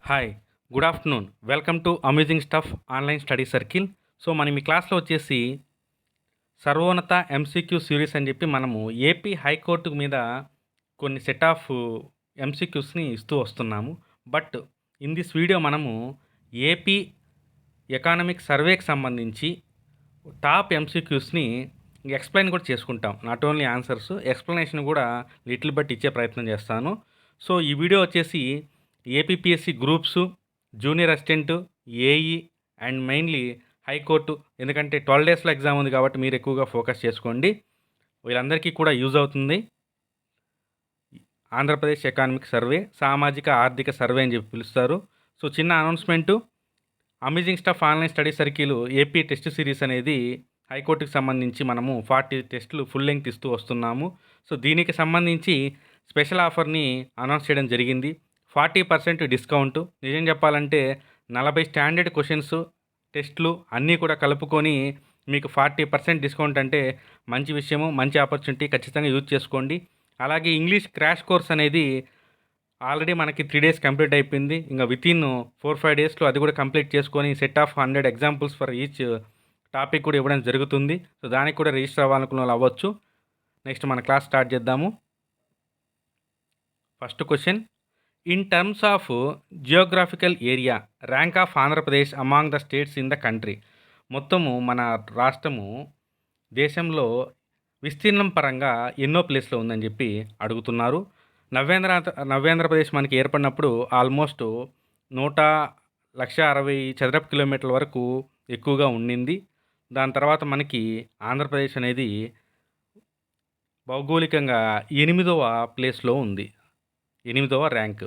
Hi. Good afternoon. Welcome to amazing stuff online study circle. So, మనం ఈ క్లాస్‌లో వచ్చేసి సర్వోన్నత ఎంసీక్యూ సిరీస్ అని చెప్పి మనము ఏపీ హైకోర్టు మీద కొన్ని సెట్ ఆఫ్ ఎంసీక్యూస్‌ని ఇస్తూ వస్తున్నాము. బట్ ఇన్ దిస్ వీడియో మనము ఏపీ ఎకానమిక్ సర్వేకి సంబంధించి టాప్ ఎంసీక్యూస్‌ని ఎక్స్‌ప్లెయిన్ కూడా చేసుకుంటాం. నాట్ ఓన్లీ ఆన్సర్స్, ఎక్స్‌ప్లనేషన్ కూడా లిటిల్ బిట్ ఇచ్చే ప్రయత్నం చేస్తాను. సో, ఈ వీడియో వచ్చేసి APPSC groups, junior assistant, AE and mainly high court, ఎందుకంటే 12 డేస్‌లో ఎగ్జామ్ ఉంది కాబట్టి మీరు ఎక్కువగా ఫోకస్ చేసుకోండి. వీళ్ళందరికీ కూడా యూజ్ అవుతుంది. ఆంధ్రప్రదేశ్ ఎకానమిక్ సర్వే, సామాజిక ఆర్థిక సర్వే అని చెప్పి పిలుస్తారు. సో, చిన్న announcement, amazing stuff online study circle AP test series అనేది హైకోర్టుకి సంబంధించి మనము 40 టెస్టులు ఫుల్ లెంగ్త్ ఇస్తూ వస్తున్నాము. సో, దీనికి సంబంధించి స్పెషల్ ఆఫర్ని అనౌన్స్ చేయడం జరిగింది. 40% డిస్కౌంటు. నిజం చెప్పాలంటే 40 స్టాండర్డ్ క్వశ్చన్స్, టెస్టులు అన్నీ కూడా కలుపుకొని మీకు 40% డిస్కౌంట్ అంటే మంచి విషయము, మంచి ఆపర్చునిటీ. ఖచ్చితంగా యూజ్ చేసుకోండి. అలాగే ఇంగ్లీష్ క్రాష్ కోర్స్ అనేది ఆల్రెడీ మనకి 3 డేస్ కంప్లీట్ అయిపోయింది. ఇంకా వితిన్ 4-5 డేస్లో అది కూడా కంప్లీట్ చేసుకొని set of 100 examples for each topic కూడా ఇవ్వడం జరుగుతుంది. సో, దానికి కూడా రిజిస్టర్ అవ్వాలనుకున్న వాళ్ళు అవ్వచ్చు. నెక్స్ట్ మన క్లాస్ స్టార్ట్ చేద్దాము. First question, in terms of geographical area rank of Andhra Pradesh among the states in the country. మొత్తము మన రాష్ట్రము దేశంలో విస్తీర్ణం పరంగా ఎన్నో ప్లేస్లో ఉందని చెప్పి అడుగుతున్నారు. నవ్యాంధ్రప్రదేశ్ మనకి ఏర్పడినప్పుడు ఆల్మోస్ట్ 1,60,000 చదరపు కిలోమీటర్ల వరకు ఎక్కువగా ఉండింది. దాని తర్వాత మనకి ఆంధ్రప్రదేశ్ అనేది భౌగోళికంగా 8వ ప్లేస్లో ఉంది. 8వ rank.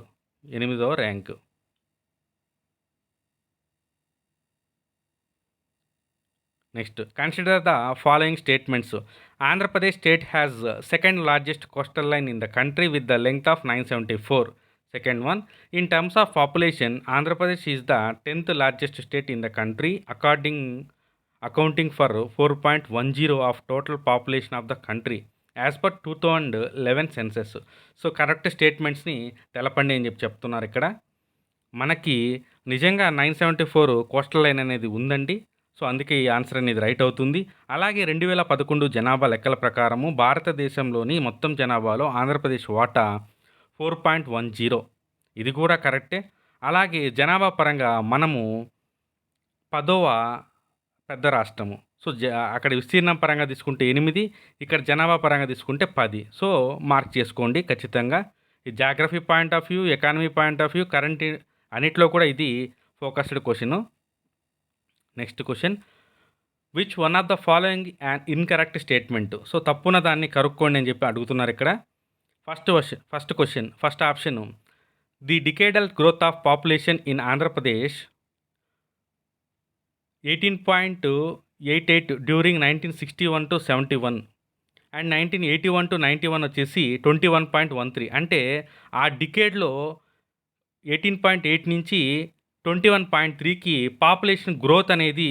Next, consider the following statements. Andhra Pradesh state has second largest coastal line in the country with the length of 974. Second one, in terms of population Andhra Pradesh is the 10th largest state in the country accounting for 4.10 of total population of the country as per 2011 census. So, correct స్టేట్మెంట్స్ని తెలపండి అని చెప్పి చెప్తున్నారు ఇక్కడ. మనకి నిజంగా 974 coastal line అనేది ఉందండి. సో, అందుకే ఈ ఆన్సర్ అనేది రైట్ అవుతుంది. అలాగే 2011 జనాభా లెక్కల ప్రకారము భారతదేశంలోని మొత్తం జనాభాలో ఆంధ్రప్రదేశ్ వాటా 4.10. ఇది కూడా కరెక్టే. అలాగే జనాభా పరంగా మనము 10వ పెద్ద రాష్ట్రము. సో, అక్కడ విస్తీర్ణం పరంగా తీసుకుంటే 8, ఇక్కడ జనాభా పరంగా తీసుకుంటే 10. సో, మార్క్ చేసుకోండి ఖచ్చితంగా. ఈ geography point of view, economy point of view, current అన్నిట్లో కూడా ఇది focused question. Next question, which one of the following and incorrect statement. So, తప్పున్న దాన్ని కనుక్కోండి అని చెప్పి అడుగుతున్నారు ఇక్కడ. First option, the decadal growth of population in Andhra Pradesh 18.88 during 1961 to 71 and 1981 to 91 వచ్చేసి 21.13. అంటే ఆ డికేడ్లో 18.8 నుంచి 21.3కి పాపులేషన్ గ్రోత్ అనేది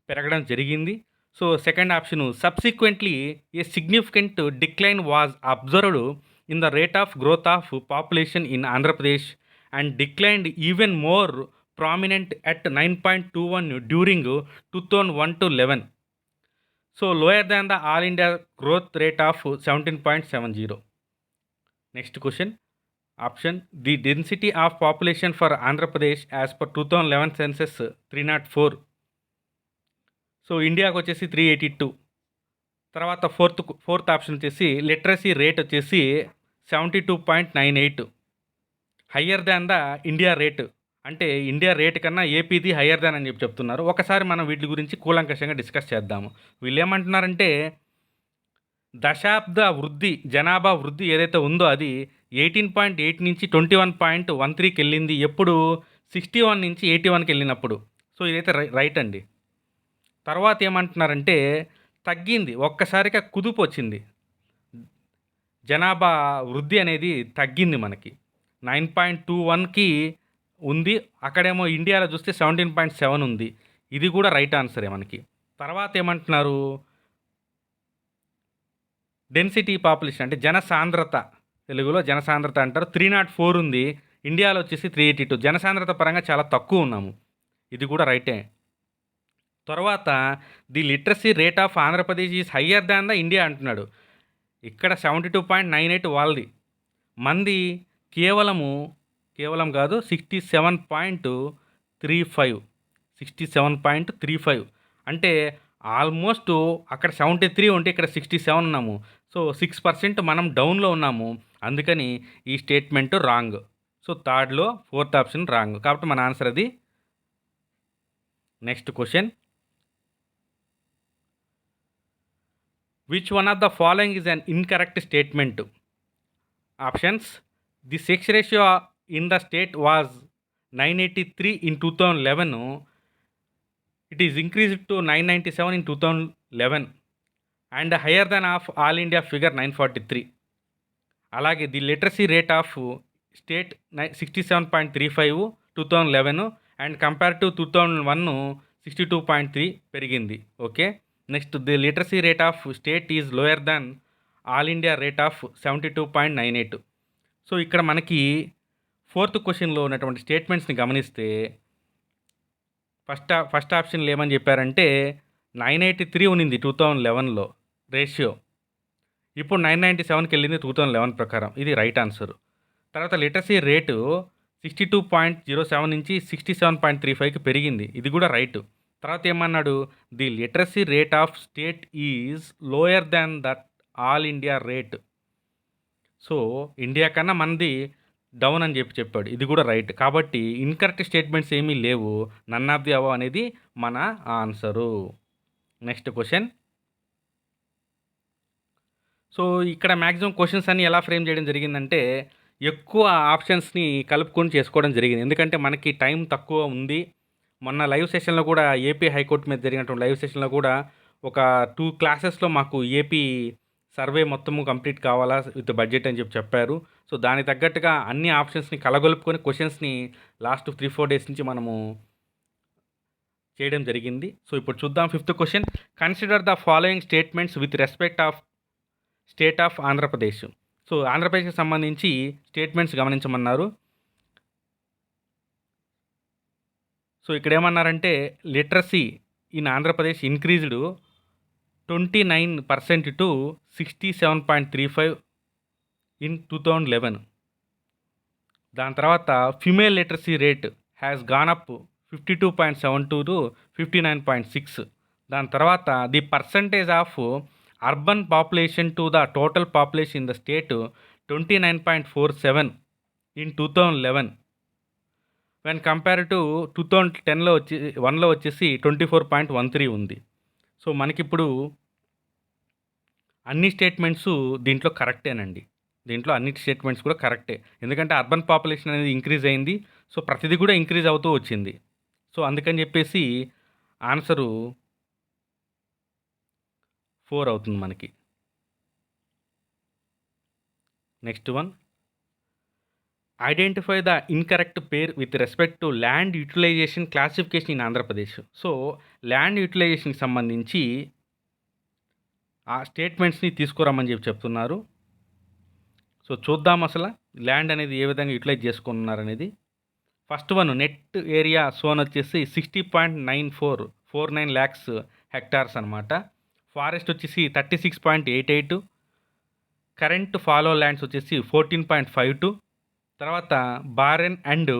పెరగడం జరిగింది. So, second option, subsequently a significant decline was observed in the rate of growth of population in Andhra Pradesh and declined even more prominent at 9.21 during 2001 to 11. So, lower than the all India growth rate of 17.70. Next question, option, the density of population for Andhra Pradesh as per 2011 census 304. సో, ఇండియాకి వచ్చేసి 382. తర్వాత fourth option వచ్చేసి literacy rate వచ్చేసి 72.98, higher than the India rate. అంటే India rate కన్నా ఏపీది higher than అని చెప్పి చెప్తున్నారు. ఒకసారి మనం వీటి గురించి కూలంకషంగా డిస్కస్ చేద్దాము. వీళ్ళు ఏమంటున్నారంటే దశాబ్ద వృద్ధి, జనాభా వృద్ధి ఏదైతే ఉందో అది 18.8 నుంచి 21.13కి వెళ్ళింది. ఎప్పుడు? 61 నుంచి 81కి వెళ్ళినప్పుడు. సో, ఇదైతే రైట్ అండి. తర్వాత ఏమంటున్నారంటే తగ్గింది, ఒక్కసారిగా కుదుపు వచ్చింది, జనాభా వృద్ధి అనేది తగ్గింది. మనకి 9.21కి ఉంది, అక్కడేమో ఇండియాలో చూస్తే 17.7 ఉంది. ఇది కూడా రైట్ ఆన్సరే మనకి. తర్వాత ఏమంటున్నారు, డెన్సిటీ పాపులేషన్ అంటే జనసాంద్రత, తెలుగులో జనసాంద్రత అంటారు, 304 ఉంది. ఇండియాలో వచ్చేసి 382. జనసాంద్రత పరంగా చాలా తక్కువ ఉన్నాము. ఇది కూడా రైటే. తర్వాత the literacy rate of Andhra Pradesh is higher than the India అంటున్నాడు. ఇక్కడ 72.98 వాళ్ళది. మంది కేవలం కాదు 67.35. 67.35 అంటే ఆల్మోస్ట్ అక్కడ 73 ఉంటే ఇక్కడ 67 ఉన్నాము. సో 6% మనం డౌన్లో ఉన్నాము. అందుకని ఈ స్టేట్మెంట్ రాంగ్. సో థర్డ్లో ఫోర్త్ ఆప్షన్ రాంగ్. కాబట్టి మన ఆన్సర్ అది. Next question, which one of the following is an incorrect statement? Options: the sex ratio in the state was 983 in 2011. It is increased to 997 in 2011 and higher than of all India figure 943. అలాగే the literacy rate of state 67.35 2011 and compare to 2001 62.3 పెరిగింది. Okay. Next, the literacy rate of state is lower than all India rate of 72.98. So ఇక్కడ మనకి fourth క్వశ్చన్లో ఉన్నటువంటి స్టేట్మెంట్స్ని గమనిస్తే first ఆప్షన్లో ఏమని చెప్పారంటే 983 ఉన్నింది 2011లో రేషియో. ఇప్పుడు 997కి వెళ్ళింది 2011 ప్రకారం. ఇది రైట్ ఆన్సర్. తర్వాత లిటరసీ రేటు 62.07 నుంచి 67.35కి పెరిగింది. ఇది కూడా రైట్. తర్వాత ఏమన్నాడు? The literacy rate of state is lower than that all India rate. So India కన్నా మనది డౌన్ అని చెప్పాడు. ఇది కూడా రైట్. కాబట్టి ఇన్కరెక్ట్ స్టేట్మెంట్స్ ఏమీ లేవు. నన్ ఆఫ్ ది అబవ్ అనేది మన ఆన్సరు. Next question. సో ఇక్కడ మ్యాక్సిమం క్వశ్చన్స్ అన్ని ఎలా ఫ్రేమ్ చేయడం జరిగిందంటే ఎక్కువ ఆప్షన్స్ని కలుపుకొని చేసుకోవడం జరిగింది. ఎందుకంటే మనకి టైం తక్కువ ఉంది. మొన్న లైవ్ సెషన్లో కూడా ఏపీ హైకోర్టు మీద జరిగినటువంటి లైవ్ సెషన్లో కూడా ఒక 2 క్లాసెస్లో మాకు ఏపీ సర్వే మొత్తము కంప్లీట్ కావాలా విత్ బడ్జెట్ అని చెప్పారు. సో దానికి తగ్గట్టుగా అన్ని ఆప్షన్స్ని కలగొలుపుకొని క్వశ్చన్స్ని లాస్ట్ 3-4 డేస్ నుంచి మనము చేయడం జరిగింది. సో ఇప్పుడు చూద్దాం 5th question. Consider the following statements with respect of state of Andhra Pradesh. So ఆంధ్రప్రదేశ్కి సంబంధించి స్టేట్మెంట్స్ గమనించమన్నారు. సో ఇక్కడ ఏమన్నారంటే literacy in Andhra Pradesh increased 29% to 67.35 in 2011. దాని తర్వాత female literacy rate has gone up 52.72 to 59.6. దాని తర్వాత the percentage of urban population to the total population in the state 29.47 in 2011 when compare to 2010లో వచ్చేసి 24.13 ఉంది. సో మనకిప్పుడు అన్ని స్టేట్మెంట్స్ దీంట్లో కరెక్టేనండి. దీంట్లో అన్ని స్టేట్మెంట్స్ కూడా కరెక్టే. ఎందుకంటే అర్బన్ పాపులేషన్ అనేది ఇంక్రీజ్ అయింది. సో ప్రతిదీ కూడా ఇంక్రీజ్ అవుతూ వచ్చింది. సో అందుకని చెప్పేసి ఆన్సరు 4 అవుతుంది మనకి. Next one, identify the incorrect pair with respect to land utilization classification in Andhra Pradesh. So land యూటిలైజేషన్కి సంబంధించి ఆ స్టేట్మెంట్స్ని తీసుకురమ్మని చెప్తున్నారు. సో చూద్దాం అసలు ల్యాండ్ అనేది ఏ విధంగా యూటిలైజ్ చేసుకున్నారనేది. First one, net area sown వచ్చేసి 60.9449 lakhs hectares అనమాట. ఫారెస్ట్ వచ్చేసి 36.88. కరెంట్ ఫాలో ల్యాండ్స్ వచ్చేసి 14.52. తర్వాత బారెన్ అండ్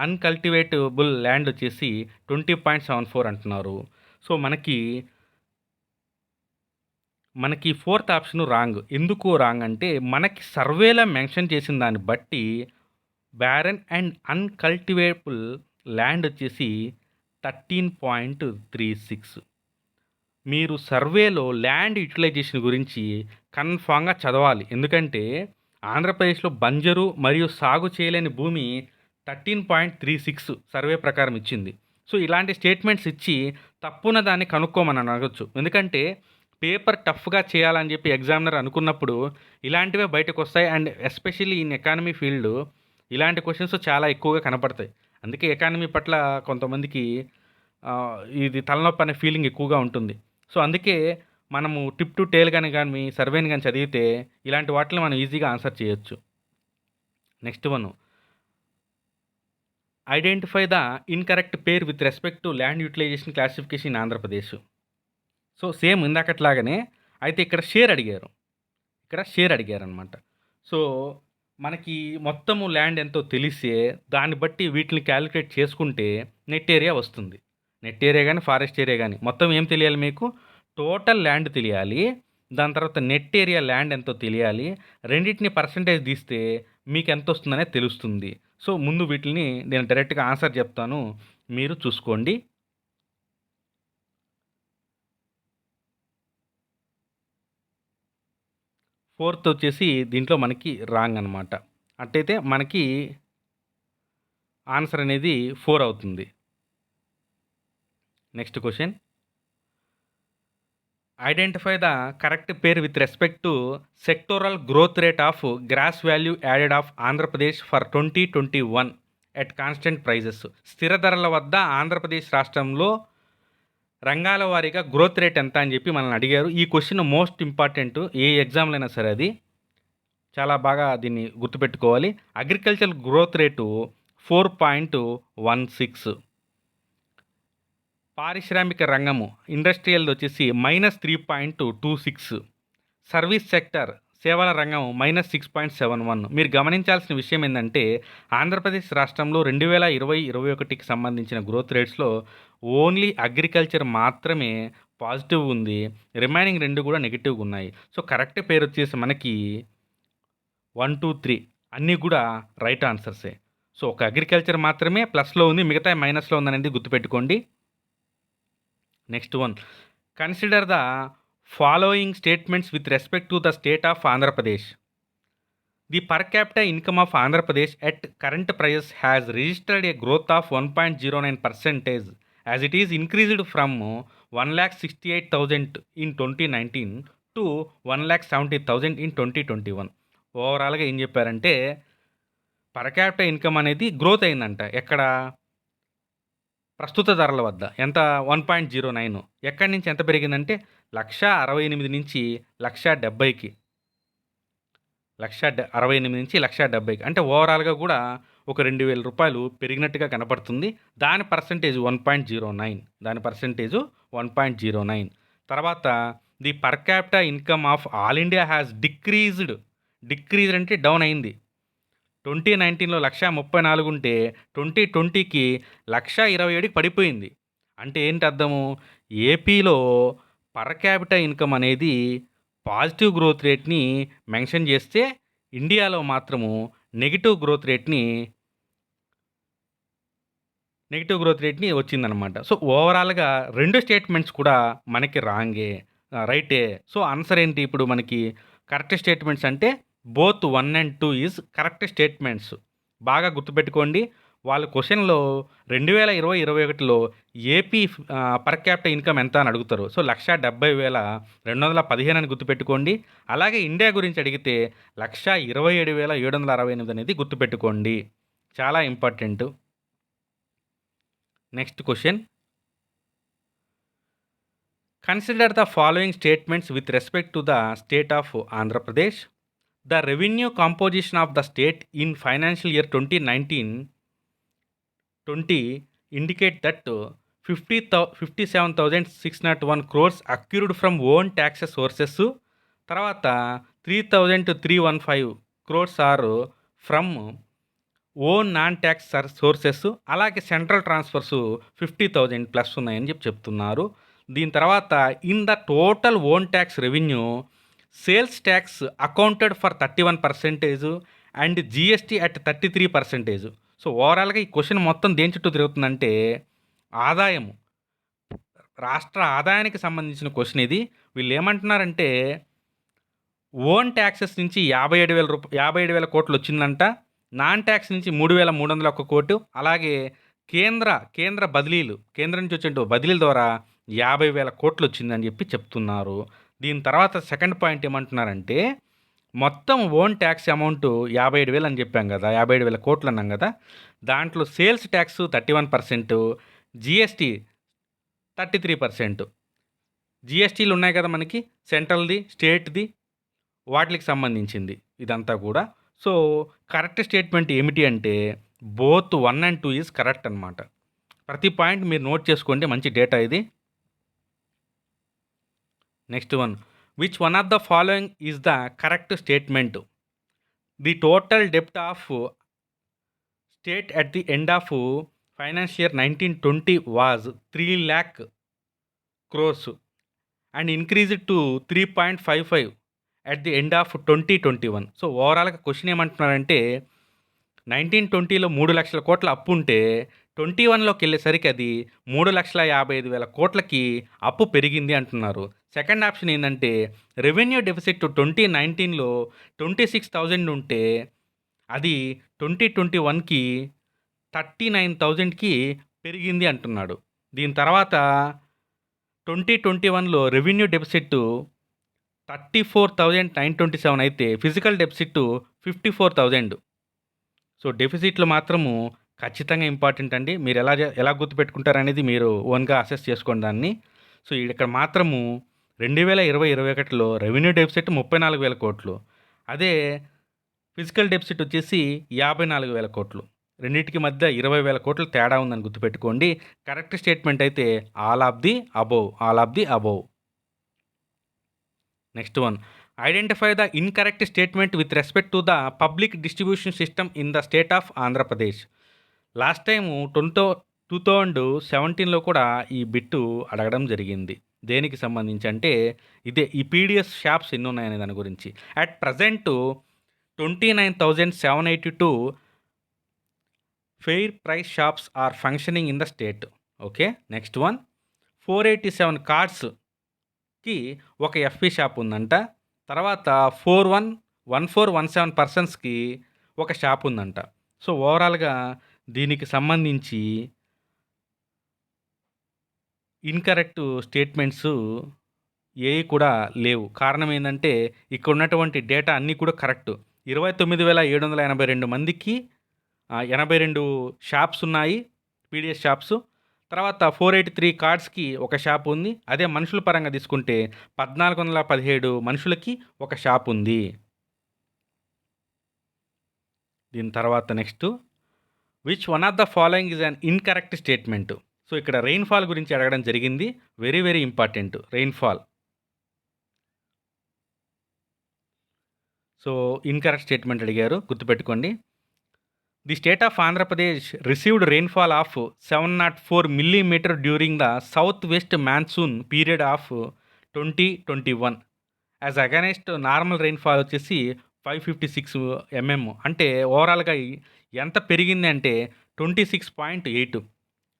అన్కల్టివేటబుల్ ల్యాండ్ వచ్చేసి 20.74 అంటున్నారు. సో మనకి ఫోర్త్ ఆప్షన్ రాంగ్. ఎందుకు రాంగ్ అంటే మనకి సర్వేలో మెన్షన్ చేసిన దాన్ని బట్టి బారెన్ అండ్ అన్కల్టివేటబుల్ ల్యాండ్ వచ్చేసి 13.36. మీరు సర్వేలో ల్యాండ్ యూటిలైజేషన్ గురించి కన్ఫామ్గా చదవాలి. ఎందుకంటే ఆంధ్రప్రదేశ్లో బంజరు మరియు సాగు చేయలేని భూమి 13.36 సర్వే ప్రకారం ఇచ్చింది. సో ఇలాంటి స్టేట్మెంట్స్ ఇచ్చి తప్పున దాన్ని కనుక్కోమని అడగచ్చు. ఎందుకంటే పేపర్ టఫ్గా చేయాలని చెప్పి ఎగ్జామినర్ అనుకున్నప్పుడు ఇలాంటివే బయటకు వస్తాయి. And especially in economy field ఇలాంటి క్వశ్చన్స్ చాలా ఎక్కువగా కనపడతాయి. అందుకే ఎకానమీ పట్ల కొంతమందికి ఇది తలనొప్పి అనే ఫీలింగ్ ఎక్కువగా ఉంటుంది. సో అందుకే మనము టిప్ టు టేల్ కానీ సర్వేని కానీ చదివితే ఇలాంటి వాటిని మనం ఈజీగా ఆన్సర్ చేయొచ్చు. Next one, identify the incorrect pair with respect to land utilization classification in Andhra Pradesh. So, same ఇందాకట్లాగానే అయితే ఇక్కడ షేర్ అడిగారు. ఇక్కడ షేర్ అడిగారనమాట. సో, మనకి మొత్తము ల్యాండ్ ఎంతో తెలిస్తే దాన్ని బట్టి వీటిని క్యాలిక్యులేట్ చేసుకుంటే నెట్ ఏరియా వస్తుంది. నెట్ ఏరియా గాని, ఫారెస్ట్ ఏరియా గాని మొత్తం ఏం తెలియాలి మీకు? టోటల్ ల్యాండ్ తెలియాలి. దాని తర్వాత నెట్ ఏరియా ల్యాండ్ ఎంతో తెలియాలి. రెండిటిని పర్సెంటేజ్ తీస్తే మీకెంతొస్తుందనేది తెలుస్తుంది. సో, ముందు వీటిల్ని నేను డైరెక్ట్‌గా ఆన్సర్ చెప్తాను. మీరు చూసుకోండి. ఫోర్త్ వచ్చేసి దీంట్లో మనకి రాంగ్ అనమాట. అట్టయితే మనకి ఆన్సర్ అనేది 4 అవుతుంది. Next question. Identify the correct pair with respect to sectoral growth rate of gross value added of Andhra Pradesh for 2021 at constant prices. స్థిర ధరల వద్ద ఆంధ్రప్రదేశ్ రాష్ట్రంలో రంగాల వారీగా గ్రోత్ రేట్ ఎంత అని చెప్పి మనల్ని అడిగారు. ఈ క్వశ్చన్ మోస్ట్ ఇంపార్టెంట్, ఏ ఎగ్జామ్లో అయినా సరే అది చాలా బాగా దీన్ని గుర్తుపెట్టుకోవాలి. Agriculture growth rate 4.16. పారిశ్రామిక రంగము ఇండస్ట్రియల్ వచ్చేసి -3.26. సర్వీస్ సెక్టర్ సేవల రంగం -6.71. మీరు గమనించాల్సిన విషయం ఏంటంటే ఆంధ్రప్రదేశ్ రాష్ట్రంలో 2020-21కి సంబంధించిన గ్రోత్ రేట్స్లో ఓన్లీ అగ్రికల్చర్ మాత్రమే పాజిటివ్ ఉంది. రిమైనింగ్ 2 కూడా నెగిటివ్గా ఉన్నాయి. సో కరెక్ట్ పేరు వచ్చేసి మనకి 1, 2, 3 అన్నీ కూడా రైట్ ఆన్సర్సే. సో ఒక అగ్రికల్చర్ మాత్రమే ప్లస్లో ఉంది, మిగతా మైనస్లో ఉందనేది గుర్తుపెట్టుకోండి. Next one. Consider the following statements with respect to the state of Andhra Pradesh. The per capita income of Andhra Pradesh at current prices has registered a growth of 1.09% as it is increased from 1,68,000 in 2019 to 1,70,000 in 2021. ఓవరాల్గా ఏం చెప్పారంటే per capita income అనేది growth అయిందంట. ఎక్కడ? ప్రస్తుత ధరల వద్ద. ఎంత? 1.09. ఎక్కడి నుంచి ఎంత పెరిగిందంటే 1,68,000 నుంచి 1,70,000కి. 1,68,000 నుంచి 1,70,000కి. అంటే ఓవరాల్గా కూడా ఒక 2,000 రూపాయలు పెరిగినట్టుగా కనపడుతుంది. దాని పర్సంటేజ్ 1.09. దాని పర్సంటేజ్ 1.09. తర్వాత the per capita income of all India has decreased అంటే డౌన్ అయింది. 2019లో 1,34,000 ఉంటే 2020కి 1,27,000కి పడిపోయింది. అంటే ఏంటి అర్థము? ఏపీలో పర్ క్యాపిటల్ ఇన్కమ్ అనేది పాజిటివ్ గ్రోత్ రేట్ని మెన్షన్ చేస్తే ఇండియాలో మాత్రము నెగిటివ్ గ్రోత్ రేట్ని వచ్చిందనమాట. సో ఓవరాల్గా 2 స్టేట్మెంట్స్ కూడా మనకి రాంగే, రైటే. సో ఆన్సర్ ఏంటి ఇప్పుడు మనకి? కరెక్ట్ స్టేట్మెంట్స్ అంటే both 1 and 2 is correct statements. బాగా గుర్తుపెట్టుకోండి. వాళ్ళ క్వశ్చన్లో 2020-21లో ఏపీ పర్ క్యాపిటల్ ఇన్కమ్ ఎంత అని అడుగుతారు. సో 1,70,215 అని గుర్తుపెట్టుకోండి. అలాగే ఇండియా గురించి అడిగితే 1,27,768 అనేది గుర్తుపెట్టుకోండి. చాలా important. Next question. Consider the following statements with respect to the state of Andhra Pradesh. The revenue composition of the state in financial year 2019-20 indicate that 57,601 crores accrued from own taxes sources. తర్వాత 3,315 crores are from own non-tax sources. అలాగే central transfers 50,000 plus ఉన్నాయని చెప్తున్నారు. దీని తర్వాత in the total own tax revenue sales tax accounted for 31% and GST at 33%. So ఓవరాల్గా ఈ question మొత్తం దేని చుట్టూ తిరుగుతుందంటే ఆదాయము, రాష్ట్ర ఆదాయానికి సంబంధించిన క్వశ్చన్ ఇది. వీళ్ళు ఏమంటున్నారంటే ఓన్ ట్యాక్సెస్ నుంచి 57,000 కోట్లు వచ్చిందంట. నాన్ ట్యాక్స్ నుంచి 3,301 కోట్లు. అలాగే కేంద్ర బదిలీలు, కేంద్రం నుంచి వచ్చే బదిలీల ద్వారా 50,000 కోట్లు వచ్చిందని చెప్పి చెప్తున్నారు. దీని తర్వాత సెకండ్ పాయింట్ ఏమంటున్నారంటే మొత్తం ఓన్ ట్యాక్స్ అమౌంట్ 57,000 అని చెప్పాం కదా, 57,000 కోట్లు అన్నాం కదా. దాంట్లో సేల్స్ ట్యాక్స్ 31%, జిఎస్టీ 33%. జిఎస్టీలు ఉన్నాయి కదా మనకి, సెంట్రల్ది, స్టేట్ది, వాటికి సంబంధించింది ఇదంతా కూడా. సో కరెక్ట్ స్టేట్మెంట్ ఏమిటి అంటే బోత్ 1 అండ్ 2 ఈజ్ కరెక్ట్ అనమాట. ప్రతి పాయింట్ మీరు నోట్ చేసుకోండి, మంచి డేటా ఇది. Next one, which one of the following is the correct statement? The total డెప్ట్ of state at the end of financial year 1920 was 3 lakh crores and increased to 3.55 at the end of 2021. So ఓవరాల్గా question ఏమంటున్నారంటే 1920లో 3,00,000 కోట్ల అప్పు ఉంటే 21లోకి వెళ్ళేసరికి అది 3,55,000 కోట్లకి అప్పు పెరిగింది అంటున్నారు. సెకండ్ ఆప్షన్ ఏంటంటే రెవెన్యూ డెఫిసిట్ 2019లో 26,000 ఉంటే అది 2021కి 39,000కి పెరిగింది అంటున్నాడు. దీని తర్వాత 2021లో రెవెన్యూ డెఫిసిట్ 34,927 అయితే ఫిజికల్ డెఫిసిట్ 54,000. సో డెఫిసిట్లు మాత్రము ఖచ్చితంగా ఇంపార్టెంట్ అండి. మీరు ఎలా గుర్తుపెట్టుకుంటారనేది మీరు ఓన్గా అసెస్ చేసుకోండి దాన్ని. సో ఇక్కడ మాత్రము 2020-21లో రెవెన్యూ డెఫిసిట్ 34,000 కోట్లు, అదే ఫిజికల్ డెఫిసిట్ వచ్చేసి 54,000 కోట్లు. రెండింటికి మధ్య 20,000 కోట్ల తేడా ఉందని గుర్తుపెట్టుకోండి. కరెక్ట్ స్టేట్మెంట్ అయితే all of the above. Next one, identify the incorrect statement with respect to the public distribution system in the state of Andhra Pradesh. Last time 2017లో కూడా ఈ బిట్టు అడగడం జరిగింది. దేనికి సంబంధించి అంటే ఇదే ఈ పీడిఎస్ షాప్స్ ఎన్ని ఉన్నాయనే దాని గురించి. At present 29,782 fair price shops are functioning in the state. Okay, next one, 487 కార్డ్స్కి ఒక ఎఫ్పి షాప్ ఉందంట. తర్వాత 1417 పర్సన్స్కి ఒక షాప్ ఉందంట. సో ఓవరాల్గా దీనికి సంబంధించి ఇన్కరెక్ట్ స్టేట్మెంట్స్ ఏవి కూడా లేవు. కారణం ఏంటంటే ఇక్కడ ఉన్నటువంటి డేటా అన్నీ కూడా కరెక్ట్. 29,782 మందికి 82 షాప్స్ ఉన్నాయి, పీడిఎస్ షాప్స్. తర్వాత 483 కార్డ్స్కి ఒక షాప్ ఉంది. అదే మనుషుల పరంగా తీసుకుంటే 1,417 మనుషులకి ఒక షాప్ ఉంది. దీని తర్వాత next, which one of the following is an incorrect statement? So ఇక్కడ రెయిన్ఫాల్ గురించి అడగడం జరిగింది. Very very important rainfall. So incorrect statement అడిగారు, గుర్తుపెట్టుకోండి. The state of Andhra Pradesh received rainfall of 704 millimeter during the south west monsoon period of 2021 as against normal rainfall వచ్చేసి 556 mm. అంటే ఓవరాల్గా ఎంత పెరిగింది అంటే 26.8.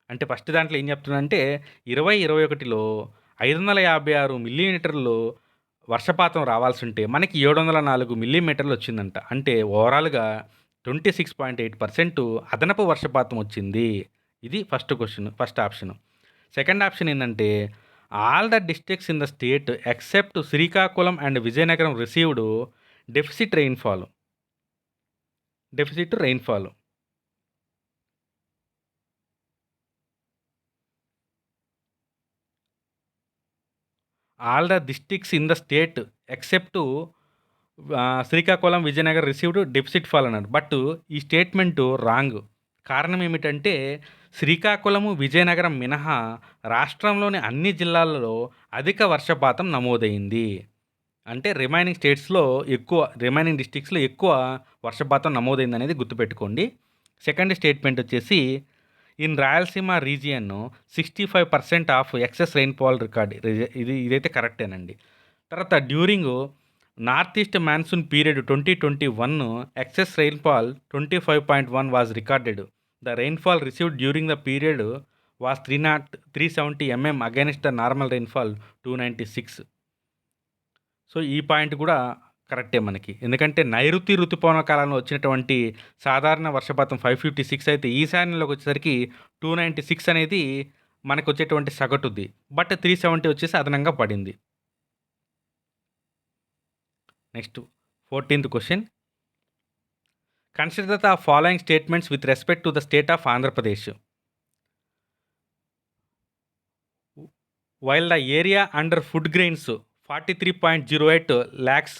అంటే ఫస్ట్ దాంట్లో ఏం చెప్తుందంటే 2021లో 556 మిల్లీమీటర్లు వర్షపాతం రావాల్సి ఉంటే మనకి 704 మిల్లీమీటర్లు వచ్చిందంట. అంటే ఓవరాల్గా 26.8% అదనపు వర్షపాతం వచ్చింది. ఇది ఫస్ట్ ఆప్షన్. సెకండ్ ఆప్షన్ ఏంటంటే all the districts in the state except Srikakulam and Vizianagaram received deficit rainfall. All the districts in the state except Srikakulam Vizianagaram received deficit fall అన్నాడు. బట్ ఈ స్టేట్మెంటు రాంగ్. కారణం ఏమిటంటే శ్రీకాకుళము విజయనగరం మినహా రాష్ట్రంలోని అన్ని జిల్లాలలో అధిక వర్షపాతం నమోదైంది. అంటే రిమైనింగ్ డిస్ట్రిక్ట్స్లో ఎక్కువ వర్షపాతం నమోదైంది అనేది గుర్తుపెట్టుకోండి. సెకండ్ స్టేట్మెంట్ వచ్చేసి in Rayalaseema region 65% of excess rainfall record. ఇదైతే కరెక్టేనండి. తర్వాత during north east monsoon period 2021 excess rainfall 25.1 was recorded. The rainfall received during the period was 370 mm against the normal rainfall 296. So ఈ పాయింట్ కూడా కరెక్టే మనకి. ఎందుకంటే నైరుతి ఋతుపవన కాలంలో వచ్చినటువంటి సాధారణ వర్షపాతం 556 అయితే ఈశాన్యంలోకి వచ్చేసరికి 296 అనేది మనకు వచ్చేటువంటి సగటుది. బట్ 370 వచ్చేసి అదనంగా పడింది. Next 14th question, consider the following statements with respect to the state of Andhra Pradesh. While the area under food grains 43.08 lakhs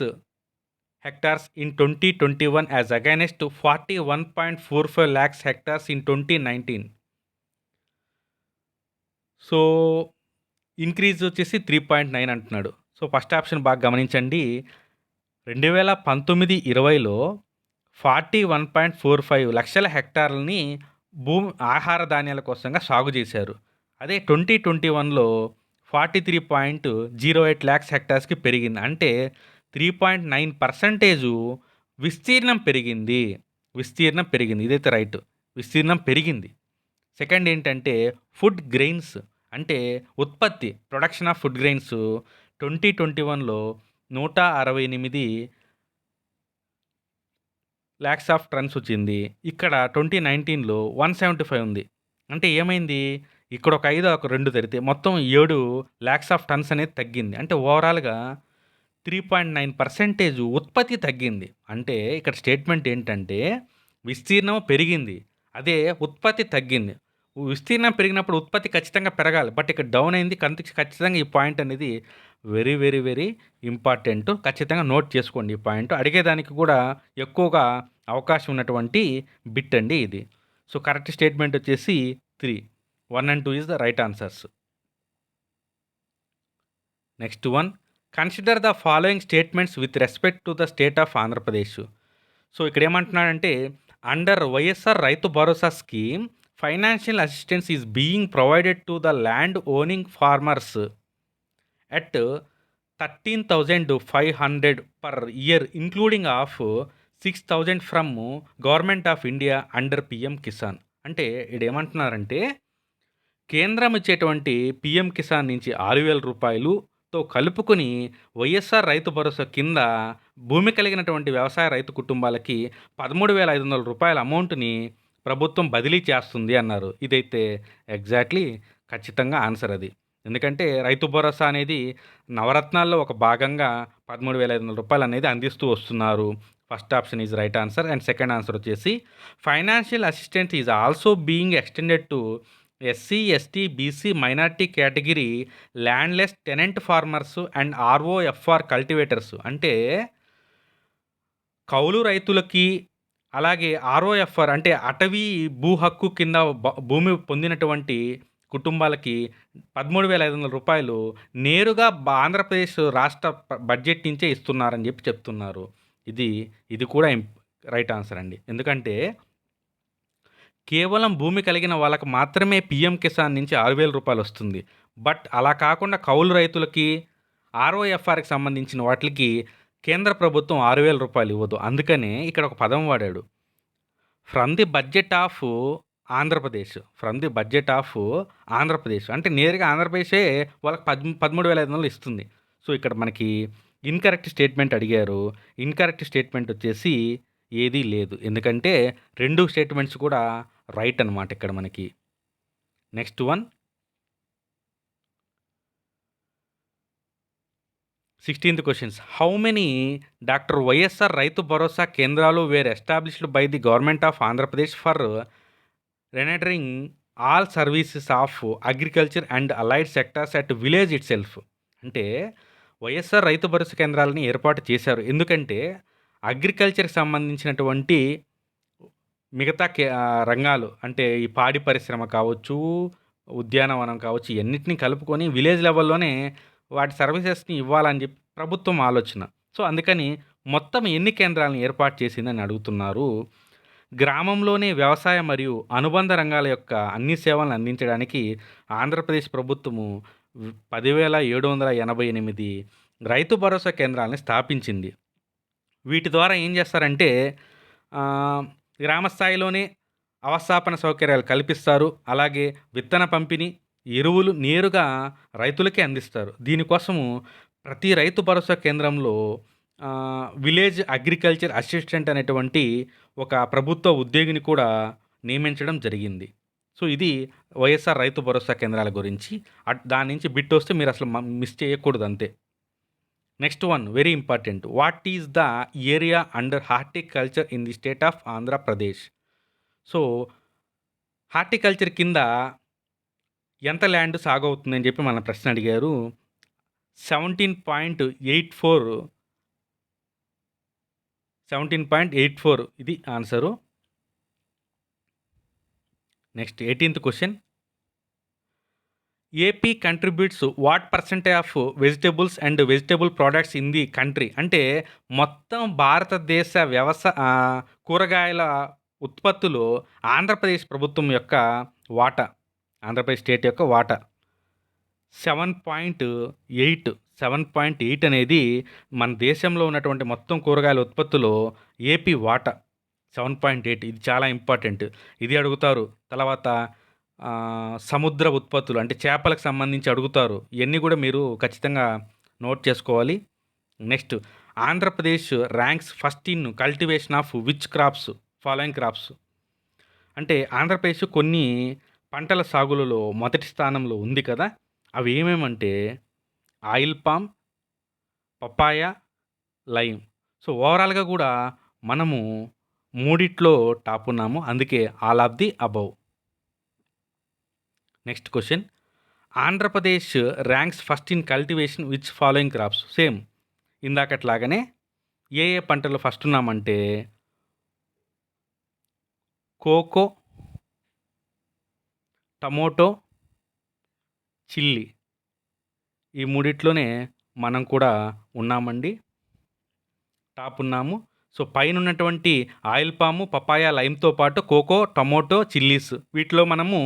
hectares in 2021 as against 41.45 lakhs hectares in 2019. So increase వచ్చేసి 3.9 అంటున్నాడు. సో ఫస్ట్ ఆప్షన్ బాగా గమనించండి. 2019-20లో 41.45 లక్షల హెక్టార్లని ఆహార ధాన్యాల కోసంగా సాగు చేశారు. అదే 2021లో 43.08 లాక్స్ హెక్టార్స్కి పెరిగింది. అంటే 3.9% విస్తీర్ణం పెరిగింది. ఇదైతే రైట్. విస్తీర్ణం పెరిగింది. సెకండ్ ఏంటంటే ఫుడ్ గ్రెయిన్స్ అంటే ఉత్పత్తి, ప్రొడక్షన్ ఆఫ్ ఫుడ్ గ్రెయిన్స్ 2021లో 168 లాక్స్ ఆఫ్ టన్స్ వచ్చింది. ఇక్కడ 2019లో 175 ఉంది. అంటే ఏమైంది? ఇక్కడ ఒక 5 ఒక 2 తరిగితే మొత్తం 7 లాక్స్ ఆఫ్ టన్స్ అనేది తగ్గింది. అంటే ఓవరాల్‌గా 3.9% ఉత్పత్తి తగ్గింది. అంటే ఇక్కడ స్టేట్మెంట్ ఏంటంటే విస్తీర్ణం పెరిగింది. అదే ఉత్పత్తి తగ్గింది. విస్తీర్ణం పెరిగినప్పుడు ఉత్పత్తి ఖచ్చితంగా పెరగాలి. బట్ ఇక్కడ డౌన్ అయింది. ఖచ్చితంగా ఈ పాయింట్ అనేది వెరీ వెరీ వెరీ ఇంపార్టెంట్. ఖచ్చితంగా నోట్ చేసుకోండి ఈ పాయింట్. అడిగేదానికి కూడా ఎక్కువగా అవకాశం ఉన్నటువంటి బిట్ అండి ఇది. సో కరెక్ట్ స్టేట్మెంట్ వచ్చేసి 3. 1 and 2 is the right answers. Next one, consider the following statements with respect to the state of Andhra Pradesh. So ఇక్కడ ఏమంటున్నాడంటే under YSR Rythu Bharosa scheme financial assistance is being provided to the land owning farmers at 13,500 per year including of 6,000 from government of India under PM Kisan. అంటే ఇక్కడ ఏమంటున్నారంటే కేంద్రం ఇచ్చేటువంటి PM Kisan నుంచి 6,000 రూపాయలుతో కలుపుకొని వైఎస్ఆర్ రైతు భరోసా కింద భూమి కలిగినటువంటి వ్యవసాయ రైతు కుటుంబాలకి 13,500 రూపాయల అమౌంట్ని ప్రభుత్వం బదిలీ చేస్తుంది అన్నారు. ఇదైతే ఎగ్జాక్ట్లీ ఖచ్చితంగా ఆన్సర్ అది. ఎందుకంటే రైతు భరోసా అనేది నవరత్నాల్లో ఒక భాగంగా 13,500 రూపాయలు అనేది అందిస్తూ వస్తున్నారు. First option is right answer. And second answer వచ్చేసి financial assistance is also being extended to SC, ST, BC, minority category landless tenant farmers and ROFR cultivators. అంటే కౌలు రైతులకి అలాగే ఆర్ఓఎఫ్ఆర్ అంటే అటవీ భూ హక్కు కింద భూమి పొందినటువంటి కుటుంబాలకి 13,500 రూపాయలు నేరుగా ఆంధ్రప్రదేశ్ రాష్ట్ర బడ్జెట్ నుంచే ఇస్తున్నారని చెప్తున్నారు. ఇది కూడా రైట్ ఆన్సర్ అండి. ఎందుకంటే కేవలం భూమి కలిగిన వాళ్ళకి మాత్రమే పిఎం కిసాన్ నుంచి 6,000 రూపాయలు వస్తుంది. బట్ అలా కాకుండా కౌలు రైతులకి ఆర్ఓఎఫ్ఆర్కి సంబంధించిన వాటికి కేంద్ర ప్రభుత్వం 6,000 రూపాయలు ఇవ్వదు. అందుకనే ఇక్కడ ఒక పదం వాడాడు, from the budget of Andhra Pradesh. అంటే నేరుగా ఆంధ్రప్రదేశే వాళ్ళకి 13,500 ఇస్తుంది. సో ఇక్కడ మనకి ఇన్కరెక్ట్ స్టేట్మెంట్ అడిగారు. ఇన్కరెక్ట్ స్టేట్మెంట్ వచ్చేసి ఏదీ లేదు. ఎందుకంటే 2 స్టేట్మెంట్స్ కూడా రైట్ అనమాట ఇక్కడ మనకి. Next one, 16th questions. How many doctor YSR Rythu Bharosa కేంద్రాలు were established by the government of Andhra Pradesh for rendering all services of agriculture and allied sectors at village itself. అంటే వైఎస్ఆర్ రైతు భరోసా కేంద్రాలని ఏర్పాటు చేశారు. ఎందుకంటే అగ్రికల్చర్కి సంబంధించినటువంటి మిగతా రంగాలు అంటే ఈ పాడి పరిశ్రమ కావచ్చు, ఉద్యానవనం కావచ్చు, ఇవన్నిటిని కలుపుకొని విలేజ్ లెవెల్లోనే వాటి సర్వీసెస్ని ఇవ్వాలని చెప్పి ప్రభుత్వం ఆలోచన. సో అందుకని మొత్తం ఎన్ని కేంద్రాలను ఏర్పాటు చేసిందని అడుగుతున్నారు. గ్రామంలోనే వ్యవసాయ మరియు అనుబంధ రంగాల యొక్క అన్ని సేవలను అందించడానికి ఆంధ్రప్రదేశ్ ప్రభుత్వము 10,788 రైతు భరోసా కేంద్రాలని స్థాపించింది. వీటి ద్వారా ఏం చేస్తారంటే గ్రామ స్థాయిలోనే అవస్థాపన సౌకర్యాలు కల్పిస్తారు. అలాగే విత్తన పంపిణీ, ఎరువులు నేరుగా రైతులకే అందిస్తారు. దీనికోసము ప్రతి రైతు భరోసా కేంద్రంలో విలేజ్ అగ్రికల్చర్ అసిస్టెంట్ అనేటువంటి ఒక ప్రభుత్వ ఉద్యోగిని కూడా నియమించడం జరిగింది. సో ఇది వైఎస్ఆర్ రైతు భరోసా కేంద్రాల గురించి. దాని నుంచి బిట్ వస్తే మీరు అసలు మిస్ చేయకూడదు అంతే. Next one very important. What is the area under horticulture in the state of Andhra Pradesh? So horticulture కింద ఎంత ల్యాండ్ సాగు అవుతుందని చెప్పి మన ప్రశ్న అడిగారు. 17.84 17.84 ఇది answer. Next 18th question. AP contributes what percentage of vegetables and vegetable products in the country? అంటే మొత్తం భారతదేశ కూరగాయల ఉత్పత్తులు ఆంధ్రప్రదేశ్ ప్రభుత్వం యొక్క వాటా, ఆంధ్రప్రదేశ్ స్టేట్ యొక్క వాటా 7.8. 7.8 అనేది మన దేశంలో ఉన్నటువంటి మొత్తం కూరగాయల ఉత్పత్తులో ఏపీ వాటా 7.8. ఇది చాలా ఇంపార్టెంట్. ఇది అడుగుతారు. తర్వాత సముద్ర ఉత్పత్తులు అంటే చేపలకు సంబంధించి అడుగుతారు. ఇవన్నీ కూడా మీరు ఖచ్చితంగా నోట్ చేసుకోవాలి. Next, Andhra Pradesh ranks first in cultivation of which crops following crops? అంటే ఆంధ్రప్రదేశ్ కొన్ని పంటల సాగులలో మొదటి స్థానంలో ఉంది కదా, అవి ఏమేమంటే oil palm, papaya, lime. So ఓవరాల్గా కూడా మనము మూడిట్లో టాప్ ఉన్నాము, అందుకే all of the above. Next question. Andhra Pradesh ranks first in cultivation which following crops? Same ఇందాకట్లాగానే ఏ ఏ పంటలు ఫస్ట్ ఉన్నామంటే కోకో, టమోటో, చిల్లీ. ఈ మూడిట్లోనే మనం కూడా ఉన్నామండి, టాప్ ఉన్నాము. సో పైన ఉన్నటువంటి ఆయిల్ పాము, పపాయ, లైమ్తో పాటు కోకో, టమోటో, చిల్లీస్ వీటిలో మనము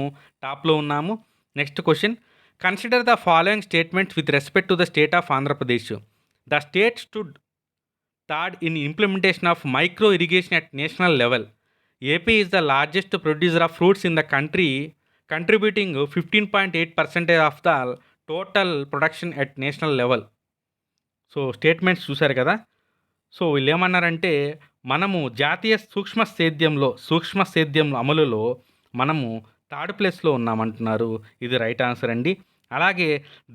టాప్లో ఉన్నాము. Next question. Consider the following statements with respect to the state of Andhra Pradesh. The state stood third in implementation of micro irrigation at national level. AP is the largest producer of fruits in the country, contributing 15.8% of the total production at national level. So statements చూశారు కదా. So వీళ్ళు ఏమన్నారంటే మనము జాతీయ సూక్ష్మ సేద్యంలో అమలులో మనము థర్డ్ ప్లేస్లో ఉన్నామంటున్నారు. ఇది రైట్ ఆన్సర్ అండి. అలాగే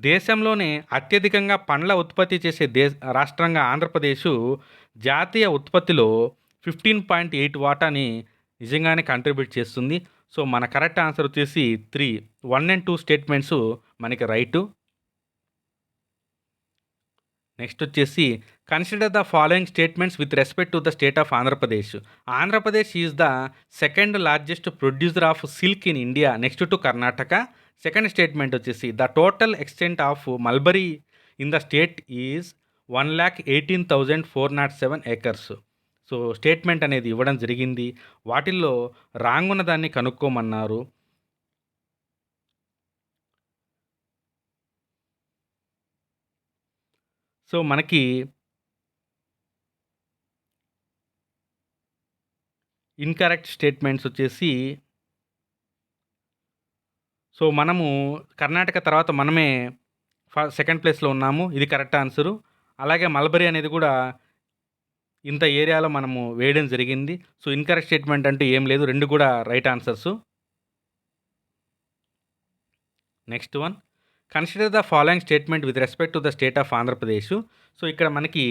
దేశంలోనే అత్యధికంగా పండ్ల ఉత్పత్తి చేసే రాష్ట్రంగా ఆంధ్రప్రదేశ్ జాతీయ ఉత్పత్తిలో 15.8 వాటాని నిజంగానే కంట్రిబ్యూట్ చేస్తుంది. సో మన కరెక్ట్ ఆన్సర్ వచ్చేసి 3, 1 and 2 స్టేట్మెంట్స్ మనకి రైటు. నెక్స్ట్ వచ్చేసి consider the following statements with respect to the state of Andhra Pradesh. Andhra Pradesh is the second largest producer of silk in India next to Karnataka. Second statement వచ్చేసి the total extent of mulberry in the state is 1,18,407 acres. So statement అనేది ఇవ్వడం జరిగింది. వాటిల్లో wrong ఉన్న దాన్ని కనుక్కోమన్నారు. So మనకి incorrect statements వచ్చేసి, సో మనము కర్ణాటక తర్వాత మనమే సెకండ్ ప్లేస్లో ఉన్నాము, ఇది కరెక్ట్ ఆన్సరు. అలాగే మల్బరీ అనేది కూడా ఇంత ఏరియాలో మనము వేయడం జరిగింది. సో ఇన్కరెక్ట్ స్టేట్మెంట్ అంటూ ఏం లేదు, రెండు కూడా right answers. Next one. Consider the following statement with respect to the state of Andhra Pradesh. So ఇక్కడ మనకి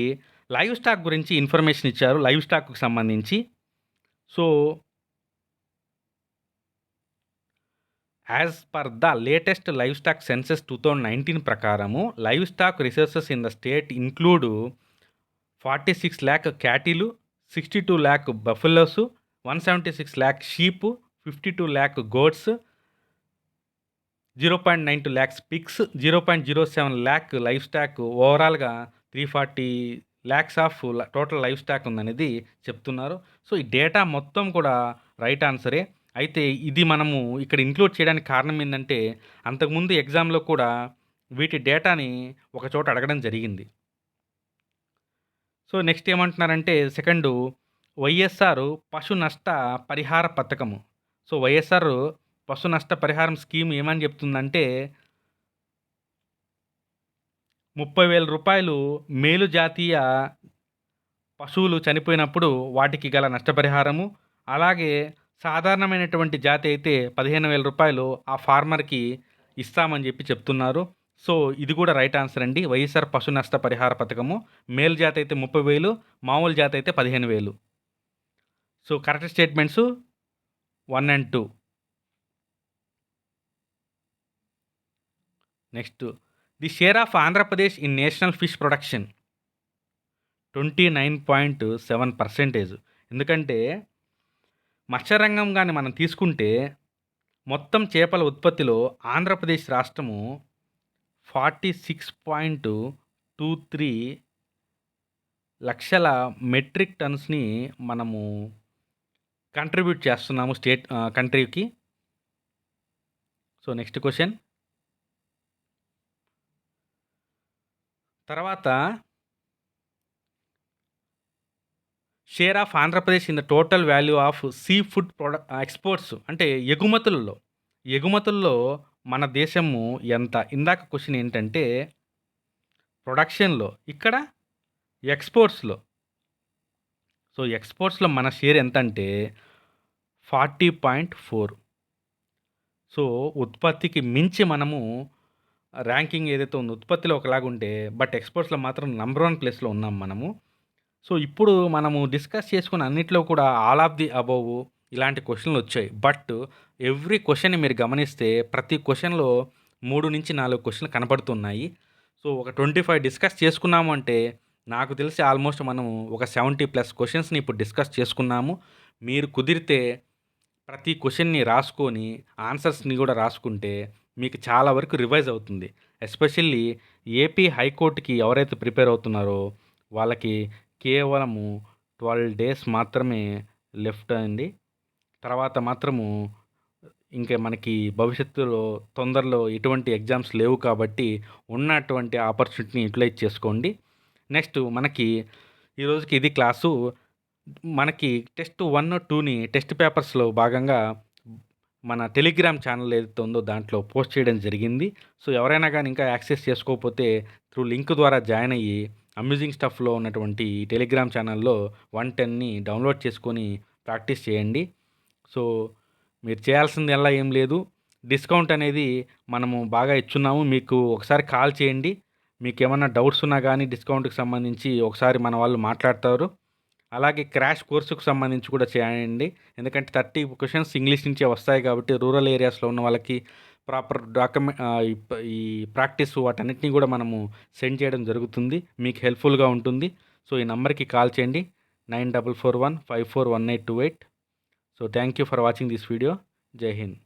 లైవ్ స్టాక్ గురించి ఇన్ఫర్మేషన్ ఇచ్చారు, లైవ్ స్టాక్కు సంబంధించి. So as per the latest livestock census 2019 ప్రకారము livestock resources in the state include 46 lakh cattle, 62 lakh buffaloes, 176 lakh sheep, 52 lakh goats, 0.92 lakhs pigs, 0.07 lakh livestock. ఓవరాల్గా 340 lakhs of total live stock ఉందనేది చెప్తున్నారు. So ఈ data మొత్తం కూడా right ఆన్సరే. అయితే ఇది మనము ఇక్కడ ఇంక్లూడ్ చేయడానికి కారణం ఏంటంటే అంతకుముందు ఎగ్జామ్లో కూడా వీటి డేటాని ఒక చోట అడగడం జరిగింది. సో నెక్స్ట్ ఏమంటున్నారంటే సెకండు, వైఎస్ఆర్ పశు నష్ట పరిహార పథకము. సో వైఎస్ఆర్ పశు నష్ట పరిహారం స్కీమ్ ఏమని చెప్తుందంటే 30,000 రూపాయలు మేలు జాతీయ పశువులు చనిపోయినప్పుడు వాటికి గల నష్టపరిహారము, అలాగే సాధారణమైనటువంటి జాతి అయితే 15,000 రూపాయలు ఆ ఫార్మర్కి ఇస్తామని చెప్తున్నారు. సో ఇది కూడా రైట్ ఆన్సర్ అండి. వైఎస్ఆర్ పశు నష్ట పరిహార పథకము మేల్ జాతి అయితే 30,000, మామూలు జాతి అయితే 15,000. So correct statements 1 and 2. Next, the share of Andhra Pradesh in national fish production 29.7%. ఎందుకంటే మత్స్యరంగం గాని మనం తీసుకుంటే మొత్తం చేపల ఉత్పత్తిలో ఆంధ్రప్రదేశ్ రాష్ట్రము 46.23 లక్షల మెట్రిక్ టన్స్‌ని మనము కంట్రిబ్యూట్ చేస్తున్నాము కంట్రీకి. So, next question. తర్వాత share of Andhra Pradesh in the total value of sea food exports అంటే ఎగుమతుల్లో మన దేశము ఎంత? ఇందాక క్వెషన్ ఏంటంటే ప్రొడక్షన్‌లో, ఇక్కడ ఎక్స్‌పోర్ట్స్‌లో. సో, ఎక్స్‌పోర్ట్స్‌లో మన షేర్ ఎంతంటే 40.4. సో, ఉత్పత్తికి మించి మనము ర్యాంకింగ్ ఏదైతే ఉందో ఉత్పత్తిలో ఒకలాగుంటే బట్ ఎక్స్‌పోర్ట్స్‌లో మాత్రం నంబర్ 1 ప్లేస్‌లో ఉన్నాం మనము. సో, ఇప్పుడు మనము డిస్కస్ చేసుకున్న అన్నిట్లో కూడా ఆల్ ఆఫ్ ది అబోవ్ ఇలాంటి క్వెషన్‌లొచ్చాయి. బట్ ఎవ్రీ క్వెషన్‌ని మీరు గమనిస్తే ప్రతి క్వెషన్‌లో 3-4 క్వెషన్‌లు కనపడుతున్నాయి. సో, ఒక 25 డిస్కస్ చేసుకున్నాము అంటే నాకు తెలిసి ఆల్మోస్ట్ మనము ఒక 70+ క్వెషన్స్‌ని ఇప్పుడు డిస్కస్ చేసుకున్నాము. మీరు కుదిరితే ప్రతి క్వెషన్‌ని రాసుకొని ఆన్సర్స్‌ని కూడా రాసుకుంటే మీకు చాలా వరకు రివైజ్ అవుతుంది. ఎస్పెషల్లీ ఏపీ హైకోర్ట్‌కి ఎవరైతే ప్రిపేర్ అవుతున్నారో వాళ్ళకి కేవలము 12 డేస్ మాత్రమే లెఫ్ట్ అండి. తర్వాత మాత్రము ఇంక మనకి భవిష్యత్తులో తొందరలో ఎటువంటి ఎగ్జామ్స్ లేవు కాబట్టి ఉన్నటువంటి ఆపర్చునిటీని యుటిలైజ్ చేసుకోండి. నెక్స్ట్ మనకి ఈరోజుకి ఇది క్లాసు. మనకి టెస్ట్ 1, 2ని టెస్ట్ పేపర్స్‌లో భాగంగా మన టెలిగ్రామ్ ఛానల్ ఏదైతే ఉందో దాంట్లో పోస్ట్ చేయడం జరిగింది. సో, ఎవరైనా గానీ ఇంకా యాక్సెస్ చేసుకోకపోతే త్రూ లింక్ ద్వారా జాయిన్ అయ్యి అమ్యూజింగ్ స్టఫ్‌లో ఉన్నటువంటి ఈ టెలిగ్రామ్ ఛానల్‌లో 110ని డౌన్లోడ్ చేసుకొని ప్రాక్టీస్ చేయండి. సో, మీరు చేయాల్సిందల్లా ఏం లేదు. డిస్కౌంట్ అనేది మనము బాగా ఇచ్చున్నాము. మీకు ఒకసారి కాల్ చేయండి. మీకేమన్నా డౌట్స్ ఉన్నా గానీ డిస్కౌంట్‌కి సంబంధించి ఒకసారి మన వాళ్ళు మాట్లాడతారు. అలాగే క్రాష్ కోర్సుకు సంబంధించి కూడా చేయండి. ఎందుకంటే 30 క్వెషన్స్ ఇంగ్లీష్ నుంచే వస్తాయి కాబట్టి రూరల్ ఏరియాస్‌లో ఉన్న వాళ్ళకి ప్రాపర్ ఈ ప్రాక్టీస్ వాటన్నిటిని కూడా మనము సెండ్ చేయడం జరుగుతుంది. మీకు హెల్ప్‌ఫుల్‌గా ఉంటుంది. సో, ఈ నంబర్‌కి కాల్ చేయండి 9441541828. So, thank you for watching this video. జై హింద్.